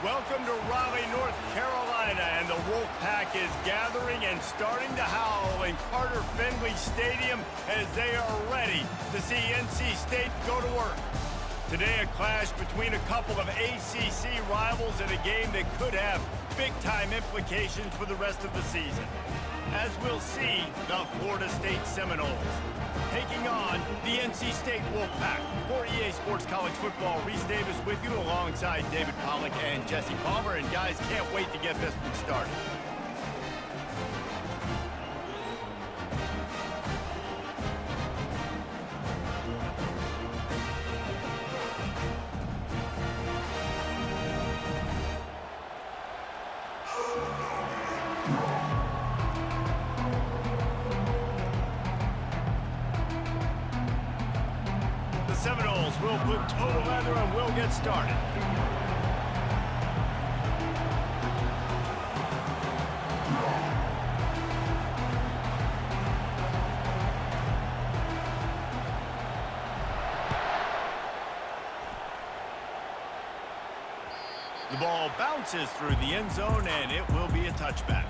Welcome to Raleigh, North Carolina, and the Wolfpack is gathering and starting to howl in Carter Finley Stadium as they are ready to see NC State go to work. Today, a clash between a couple of ACC rivals in a game that could have big-time implications for the rest of the season. As we'll see, the Florida State Seminoles taking on the NC State Wolfpack. For EA Sports College Football, Reese Davis with you alongside David Pollack and Jesse Palmer. And guys, can't wait to get this one started. Seminoles will put total leather and we'll get started. The ball bounces through the end zone and it will be a touchback.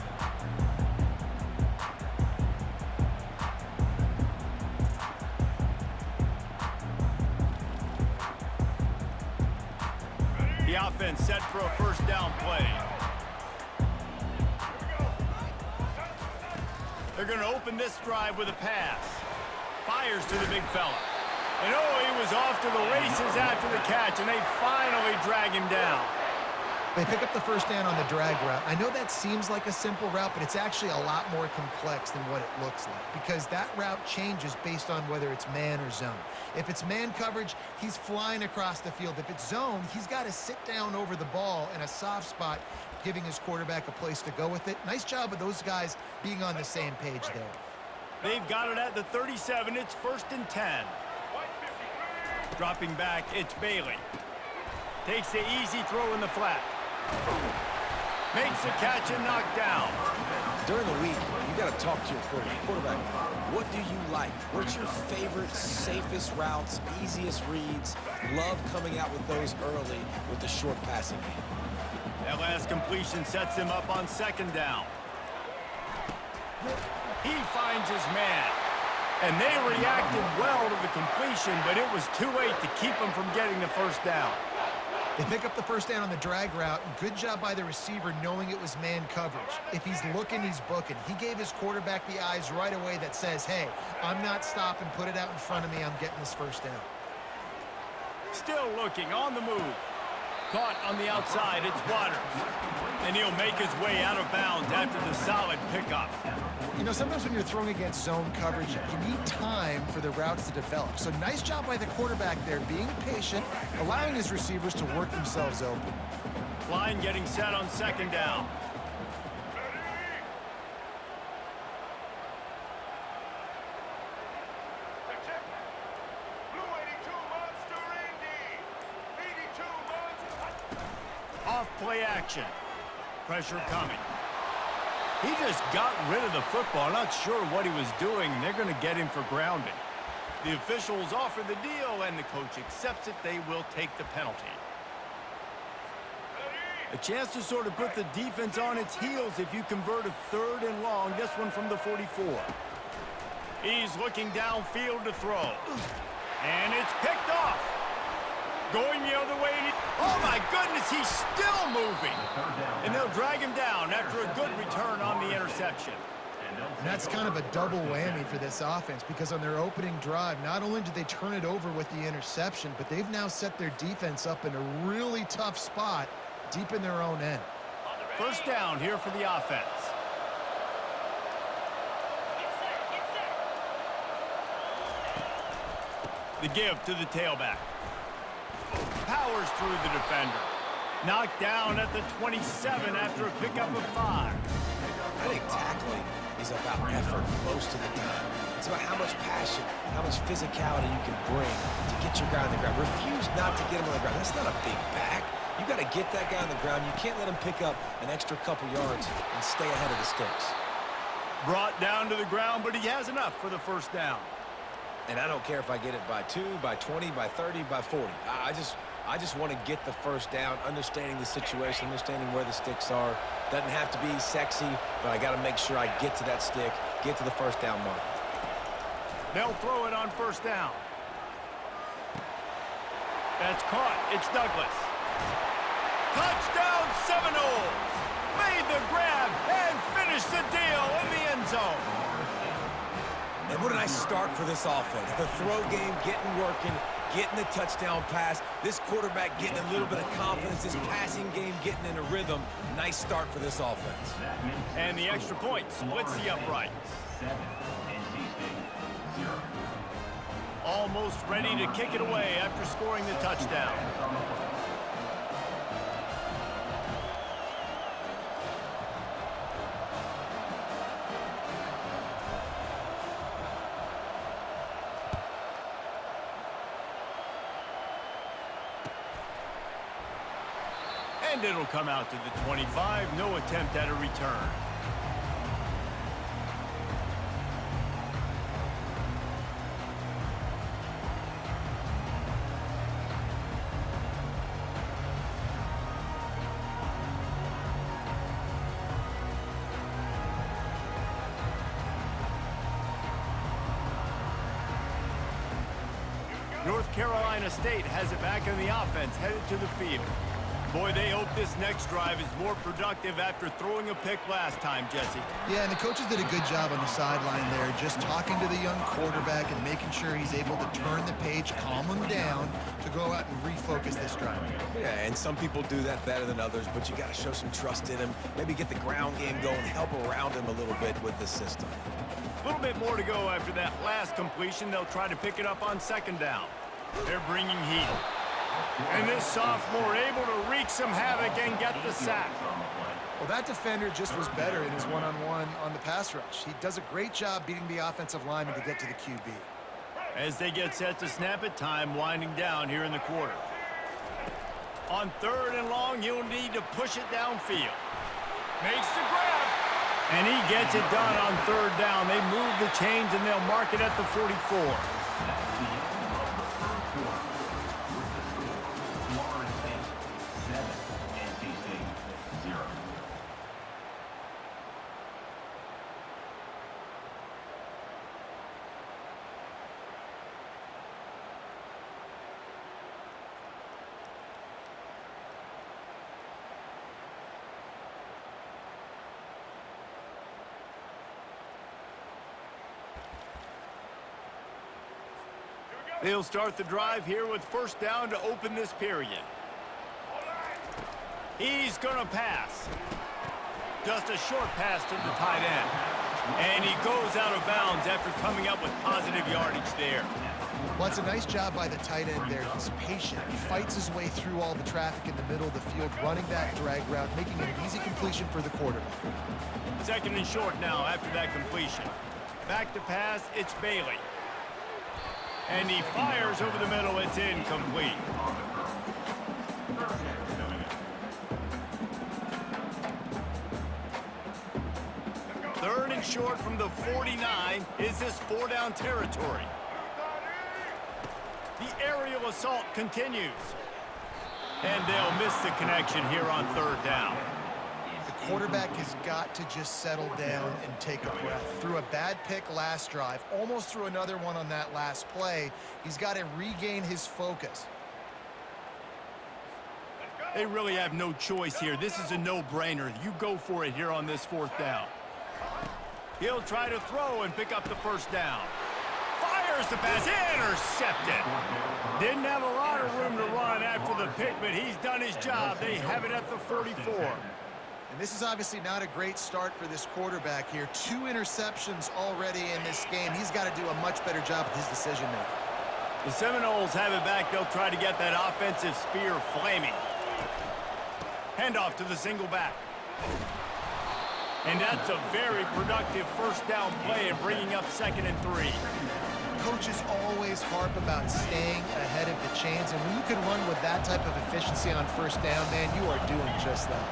The offense set for a first down play. They're going to open this drive with a pass. Fires to the big fella. And oh, he was off to the races after the catch, and they finally drag him down. They pick up the first down on the drag route. I know that seems like a simple route, but it's actually a lot more complex than what it looks like because that route changes based on whether it's man or zone. If it's man coverage, he's flying across the field. If it's zone, he's got to sit down over the ball in a soft spot, giving his quarterback a place to go with it. Nice job of those guys being on the same page there. They've got it at the 37. It's 1st and 10. Dropping back, it's Bailey. Takes the easy throw in the flat. Makes the catch and knocked down. During the week, you got to talk to your quarterback. What do you like? What's your favorite, safest routes, easiest reads? Love coming out with those early with the short passing game. That last completion sets him up on 2nd down. He finds his man. And they reacted well to the completion, but it was too late to keep him from getting the first down. They pick up the first down on the drag route. Good job by the receiver knowing it was man coverage. If he's looking, he's booking. He gave his quarterback the eyes right away that says, hey, I'm not stopping. Put it out in front of me. I'm getting this first down. Still looking on the move. Caught on the outside. It's Waters. And he'll make his way out of bounds after the solid pickup. You know, sometimes when you're throwing against zone coverage, you need time for the routes to develop. So nice job by the quarterback there, being patient, allowing his receivers to work themselves open. Line getting set on 2nd down. Off play action. Pressure coming. He just got rid of the football. Not sure what he was doing. They're going to get him for grounding. The officials offer the deal, and the coach accepts it. They will take the penalty. A chance to sort of put the defense on its heels if you convert a 3rd and long. This one from the 44. He's looking downfield to throw. And it's picked off. Going the other way. Oh, my goodness, he's still moving. And they'll drag him down after a good return on the interception. And that's kind of a double whammy for this offense because on their opening drive, not only did they turn it over with the interception, but they've now set their defense up in a really tough spot deep in their own end. First down here for the offense. The give to the tailback. Powers through the defender. Knocked down at the 27 after a pickup of 5. I think tackling is about effort most of the time. It's about how much passion, how much physicality you can bring to get your guy on the ground. Refuse not to get him on the ground. That's not a big back. You got to get that guy on the ground. You can't let him pick up an extra couple yards and stay ahead of the sticks. Brought down to the ground, but he has enough for the first down. And I don't care if I get it by 2, by 20, by 30, by 40. I just I just want to get the first down, understanding the situation, understanding where the sticks are. Doesn't have to be sexy, but I got to make sure I get to that stick, get to the first down mark. They'll throw it on first down. That's caught. It's Douglas. Touchdown Seminoles! Made the grab and finished the deal in the end zone. And what a nice start for this offense. The throw game getting working, getting the touchdown pass. This quarterback getting a little bit of confidence. This passing game getting in a rhythm. Nice start for this offense. And the extra point splits the uprights. Almost ready to kick it away after scoring the touchdown. And it'll come out to the 25. No attempt at a return. North Carolina State has it back in the offense, headed to the field. Boy, they hope this next drive is more productive after throwing a pick last time, Jesse. Yeah, and the coaches did a good job on the sideline there, just talking to the young quarterback and making sure he's able to turn the page, calm him down to go out and refocus this drive. Yeah, and some people do that better than others, but you got to show some trust in him. Maybe get the ground game going, help around him a little bit with the system. A little bit more to go after that last completion. They'll try to pick it up on second down. They're bringing heat. And this sophomore able to wreak some havoc and get the sack. Well, that defender just was better in his one-on-one on the pass rush. He does a great job beating the offensive lineman to get to the QB. As they get set to snap it, time winding down here in the quarter. On third and long, he'll need to push it downfield. Makes the grab. And he gets it done on third down. They move the chains and they'll mark it at the 44. They'll start the drive here with first down to open this period. He's going to pass. Just a short pass to the tight end. And he goes out of bounds after coming up with positive yardage there. Well, it's a nice job by the tight end there. He's patient. He fights his way through all the traffic in the middle of the field, running that drag route, making it an easy completion for the quarterback. Second and short now after that completion. Back to pass, it's Bailey. And he fires over the middle. It's incomplete. Third and short from the 49. Is this four-down territory? The aerial assault continues. And they'll miss the connection here on third down. The quarterback has got to just settle down and take a breath. Threw a bad pick last drive, almost threw another one on that last play. He's got to regain his focus. They really have no choice here. This is a no-brainer. You go for it here on this fourth down. He'll try to throw and pick up the first down. Fires the pass, intercepted. Didn't have a lot of room to run after the pick, but he's done his job. They have it at the 34. And this is obviously not a great start for this quarterback here. 2 interceptions already in this game. He's got to do a much better job with his decision-making. The Seminoles have it back. They'll try to get that offensive spear flaming. Handoff to the single back. And that's a very productive first down play and bringing up 2nd and 3. Coaches always harp about staying ahead of the chains, and when you can run with that type of efficiency on first down, man, you are doing just that.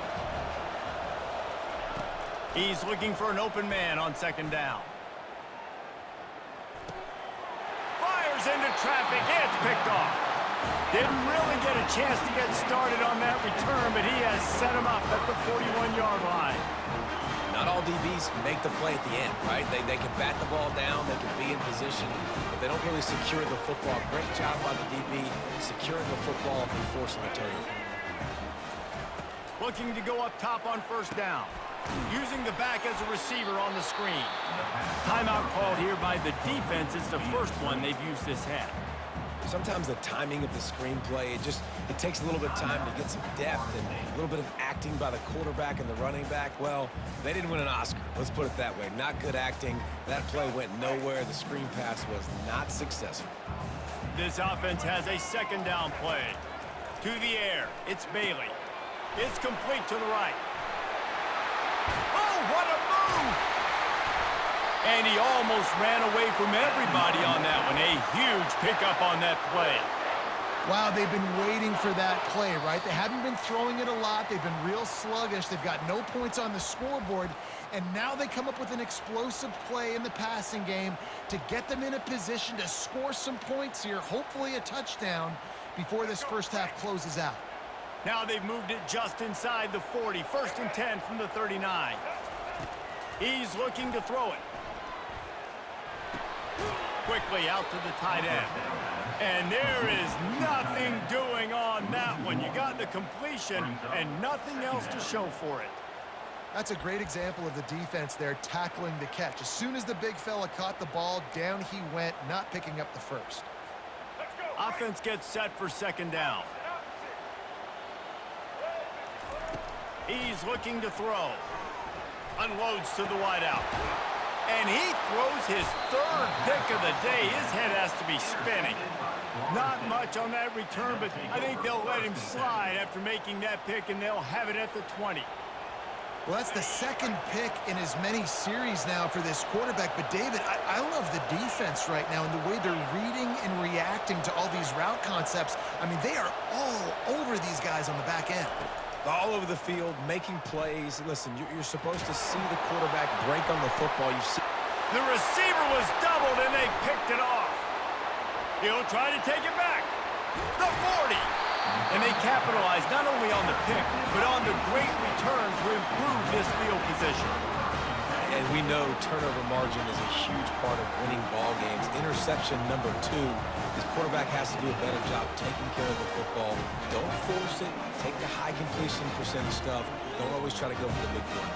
He's looking for an open man on 2nd down. Fires into traffic. It's picked off. Didn't really get a chance to get started on that return, but he has set him up at the 41-yard line. Not all DBs make the play at the end, right? They can bat the ball down, they can be in position, but they don't really secure the football. Great job by the DB securing the football and forcing the turnover. Looking to go up top on first down. Using the back as a receiver on the screen. Timeout called here by the defense. It's the first one they've used this half. Sometimes the timing of the screenplay, it takes a little bit of time to get some depth and a little bit of acting by the quarterback and the running back. Well, they didn't win an Oscar. Let's put it that way. Not good acting. That play went nowhere. The screen pass was not successful. This offense has a second down play. To the air. It's Bailey. It's complete to the right. Oh, what a move! And he almost ran away from everybody on that one. A huge pickup on that play. Wow, they've been waiting for that play, right? They haven't been throwing it a lot. They've been real sluggish. They've got no points on the scoreboard. And now they come up with an explosive play in the passing game to get them in a position to score some points here, hopefully a touchdown, before this first half closes out. Now they've moved it just inside the 40. 1st and 10 from the 39. He's looking to throw it. Quickly out to the tight end. And there is nothing doing on that one. You got the completion and nothing else to show for it. That's a great example of the defense there tackling the catch. As soon as the big fella caught the ball, down he went, not picking up the first. Offense gets set for second down. He's looking to throw. Unloads to the wideout. And he throws his third pick of the day. His head has to be spinning. Not much on that return, but I think they'll let him slide after making that pick, and they'll have it at the 20. Well, that's the second pick in as many series now for this quarterback. But, David, I love the defense right now and the way they're reading and reacting to all these route concepts. I mean, they are all over these guys on the back end. All over the field, making plays. Listen, you're supposed to see the quarterback break on the football. You see the receiver was doubled, and they picked it off. He'll try to take it back. The 40. And they capitalized not only on the pick, but on the great return to improve this field position. And we know turnover margin is a huge part of winning ball games. Interception number 2. This quarterback has to do a better job taking care of the football. Don't force it. Take the high completion percentage stuff. Don't always try to go for the big play.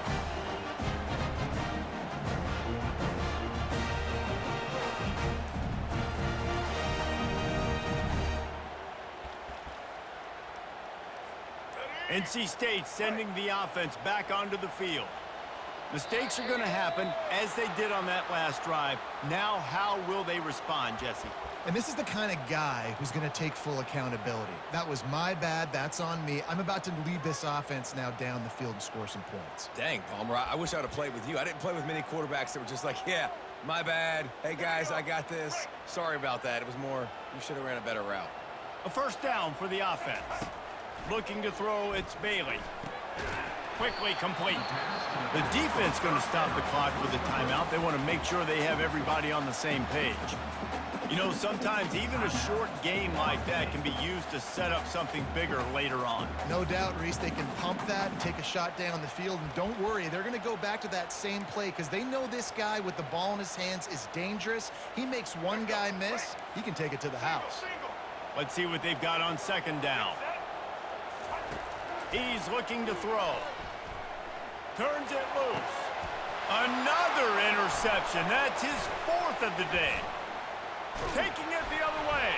NC State sending the offense back onto the field. Mistakes are going to happen, as they did on that last drive. Now, how will they respond, Jesse? And this is the kind of guy who's going to take full accountability. That was my bad. That's on me. I'm about to lead this offense now down the field and score some points. Dang, Palmer, I wish I would have played with you. I didn't play with many quarterbacks that were just like, yeah, my bad. Hey, guys, I got this. Sorry about that. It was more, you should have ran a better route. A first down for the offense. Looking to throw, it's Bailey. Quickly complete. The defense going to stop the clock with a timeout. They want to make sure they have everybody on the same page. You know, sometimes even a short game like that can be used to set up something bigger later on. No doubt, Reese, they can pump that and take a shot down the field. And don't worry, they're going to go back to that same play because they know this guy with the ball in his hands is dangerous. He makes one guy miss, he can take it to the house. Let's see what they've got on second down. He's looking to throw. Turns it loose. Another interception. That's his 4th of the day. Taking it the other way.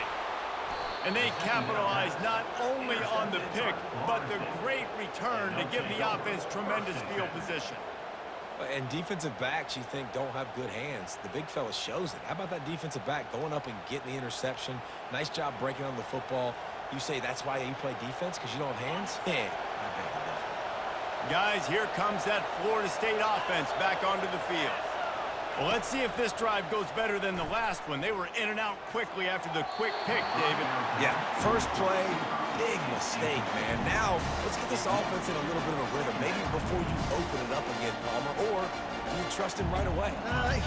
And they capitalize not only on the pick, but the great return to give the offense tremendous field position. And defensive backs, you think, don't have good hands. The big fella shows it. How about that defensive back going up and getting the interception? Nice job breaking on the football. You say that's why you play defense, because you don't have hands? Yeah, I bet the difference. Guys, here comes that Florida State offense back onto the field. Well, let's see if this drive goes better than the last one. They were in and out quickly after the quick pick, David. Yeah, first play, big mistake, man. Now, let's get this offense in a little bit of a rhythm. Maybe before you open it up again, Palmer, or do you trust him right away?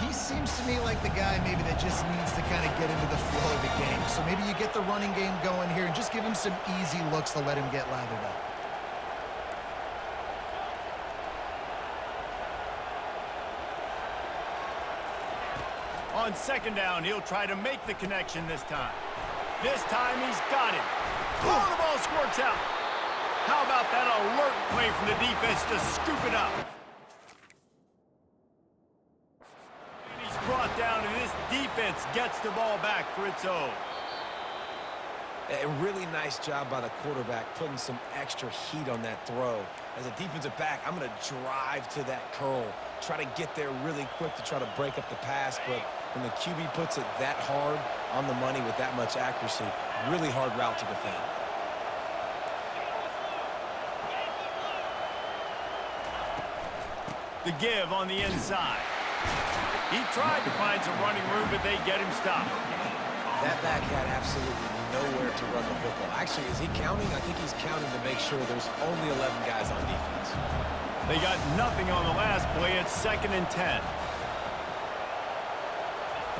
He seems to me like the guy maybe that just needs to kind of get into the flow of the game. So maybe you get the running game going here and just give him some easy looks to let him get lathered up. On second down, he'll try to make the connection this time. This time he's got it. Oh, the ball squirts out. How about that alert play from the defense to scoop it up? And he's brought down, and this defense gets the ball back for its own. A really nice job by the quarterback putting some extra heat on that throw. As a defensive back, I'm going to drive to that curl, try to get there really quick to try to break up the pass, but when the QB puts it that hard on the money with that much accuracy, really hard route to defend. The give on the inside. He tried to find some running room, but they get him stopped. That back had absolutely nowhere to run the football. Actually, is he counting? I think he's counting to make sure there's only 11 guys on defense. They got nothing on the last play. It's 2nd and 10.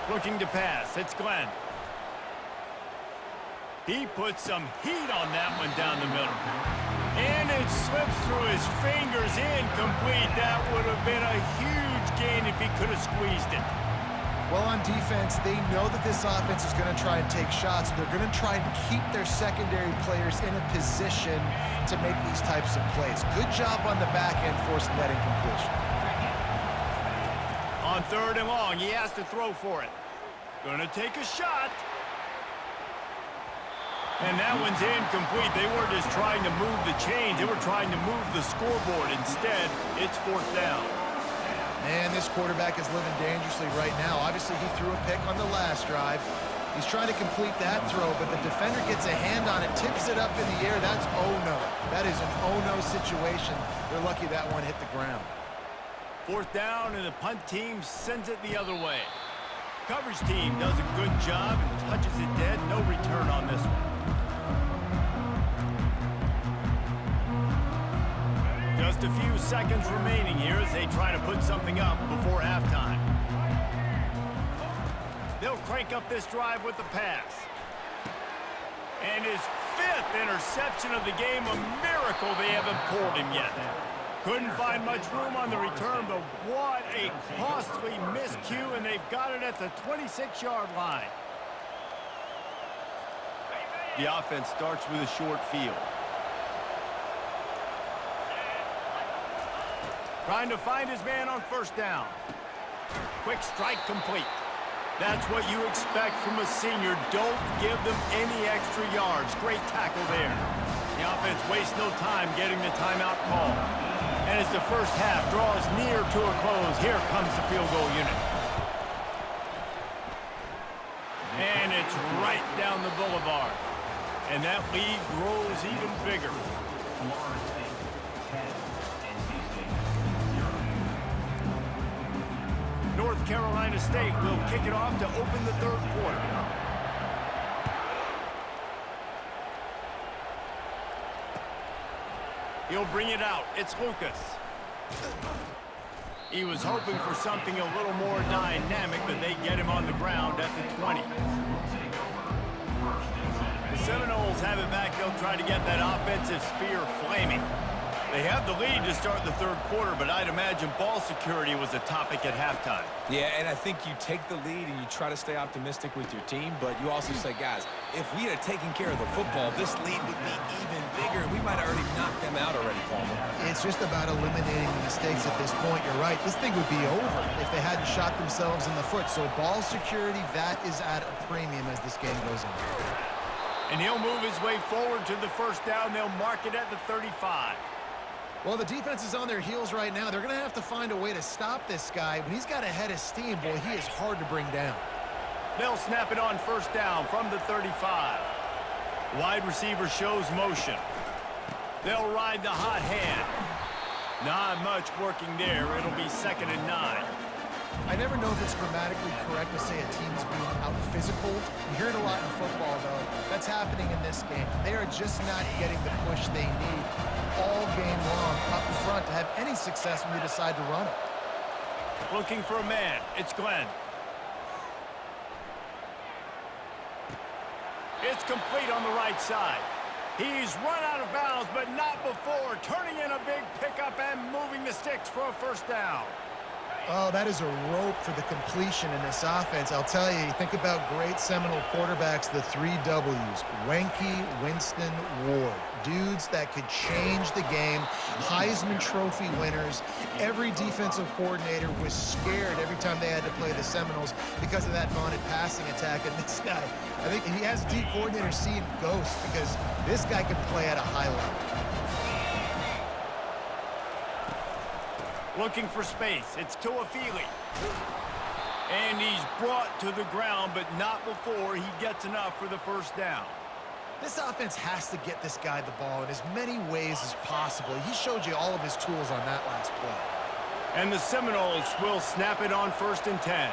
Looking to pass. It's Glenn. He puts some heat on that one down the middle. And it slips through his fingers, incomplete. That would have been a huge gain if he could have squeezed it. Well, on defense, they know that this offense is going to try and take shots. They're going to try and keep their secondary players in a position to make these types of plays. Good job on the back end forcing that incompletion. On 3rd and long, he has to throw for it. Gonna take a shot. And that one's incomplete. They weren't just trying to move the chains. They were trying to move the scoreboard. Instead, it's 4th down. Man, this quarterback is living dangerously right now. Obviously, he threw a pick on the last drive. He's trying to complete that throw, but the defender gets a hand on it, tips it up in the air. That's oh-no. That is an oh-no situation. They're lucky that one hit the ground. 4th down, and the punt team sends it the other way. Coverage team does a good job and touches it dead. No return on this one. Just a few seconds remaining here as they try to put something up before halftime. They'll crank up this drive with the pass. And his 5th interception of the game, a miracle they haven't pulled him yet. Couldn't find much room on the return, but what a costly miscue, and they've got it at the 26-yard line. The offense starts with a short field. Trying to find his man on 1st down. Quick strike complete. That's what you expect from a senior. Don't give them any extra yards. Great tackle there. The offense wastes no time getting the timeout call. And as the first half draws near to a close, here comes the field goal unit. And it's right down the boulevard. And that lead grows even bigger. North Carolina State will kick it off to open the 3rd quarter. He'll bring it out. It's Lucas. He was hoping for something a little more dynamic, but they get him on the ground at the 20. The Seminoles have it back. They'll try to get that offensive spear flaming. They have the lead to start the 3rd quarter, but I'd imagine ball security was a topic at halftime. Yeah, and I think you take the lead and you try to stay optimistic with your team, but you also say, guys, if we had taken care of the football, this lead would be even bigger. We might have already knocked them out already, Palmer. It's just about eliminating the mistakes at this point. You're right. This thing would be over if they hadn't shot themselves in the foot. So ball security, that is at a premium as this game goes on. And he'll move his way forward to the 1st down. They'll mark it at the 35. Well, the defense is on their heels right now. They're going to have to find a way to stop this guy. When he's got a head of steam, boy, he is hard to bring down. They'll snap it on 1st down from the 35. Wide receiver shows motion. They'll ride the hot hand. Not much working there. It'll be 2nd and 9. I never know if it's grammatically correct to say a team's being out-physical. You hear it a lot in football, though. That's happening in this game. They are just not getting the push they need all game long up front to have any success when they decide to run it. Looking for a man. It's Glenn. It's complete on the right side. He's run out of bounds, but not before turning in a big pickup and moving the sticks for a first down. Oh, that is a rope for the completion in this offense. I'll tell you, think about great Seminole quarterbacks, the 3 W's. Wenke, Winston, Ward. Dudes that could change the game. Heisman Trophy winners. Every defensive coordinator was scared every time they had to play the Seminoles because of that vaunted passing attack. And this guy, I think he has D coordinators seeing ghosts because this guy can play at a high level. Looking for space. It's Tuafili. And he's brought to the ground, but not before he gets enough for the first down. This offense has to get this guy the ball in as many ways as possible. He showed you all of his tools on that last play. And the Seminoles will snap it on 1st and 10.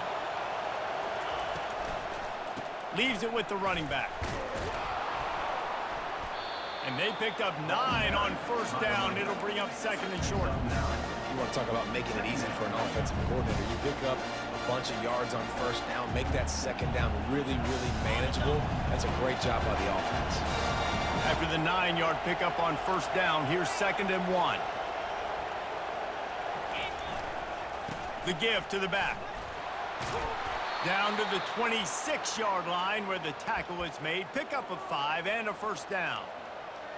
Leaves it with the running back. And they picked up 9 on 1st down. It'll bring up 2nd and short. You want to talk about making it easy for an offensive coordinator. You pick up a bunch of yards on 1st down, make that 2nd down really, really manageable. That's a great job by the offense. After the 9-yard pickup on 1st down, here's 2nd and 1. The give to the back. Down to the 26-yard line where the tackle is made. Pickup of 5 and a 1st down.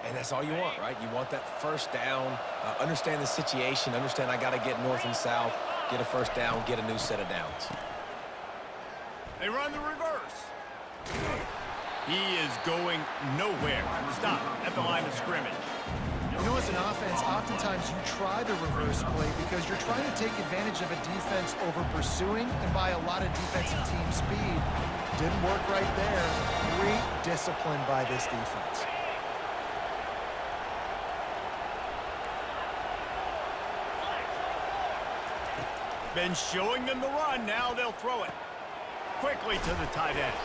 And that's all you want, right? You want that 1st down, understand the situation, understand I got to get north and south, get a 1st down, get a new set of downs. They run the reverse. He is going nowhere. Stop at the line of scrimmage. You know, as an offense, oftentimes you try the reverse play because you're trying to take advantage of a defense over pursuing and by a lot of defensive team speed. Didn't work right there. Great discipline by this defense. Been showing them the run. Now they'll throw it. Quickly to the tight end.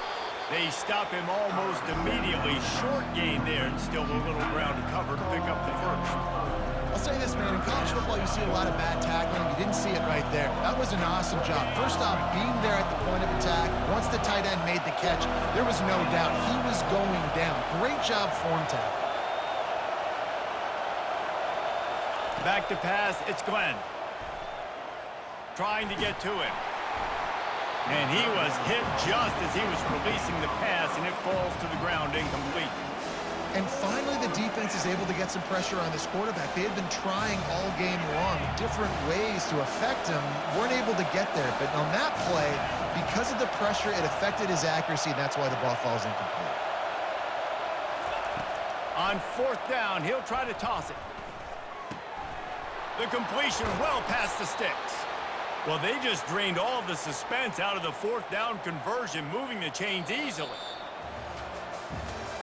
They stop him almost immediately. Short gain there and still a little ground to cover to pick up the 1st. I'll say this, man. In college football, you see a lot of bad tackling. You didn't see it right there. That was an awesome job. First off, being there at the point of attack. Once the tight end made the catch, there was no doubt he was going down. Great job form tackle. Back to pass. It's Glenn. Trying to get to him. And he was hit just as he was releasing the pass, and it falls to the ground incomplete. And finally, the defense is able to get some pressure on this quarterback. They had been trying all game long, different ways to affect him, weren't able to get there. But on that play, because of the pressure, it affected his accuracy, and that's why the ball falls incomplete. On 4th down, he'll try to toss it. The completion well past the sticks. Well, they just drained all the suspense out of the 4th down conversion, moving the chains easily.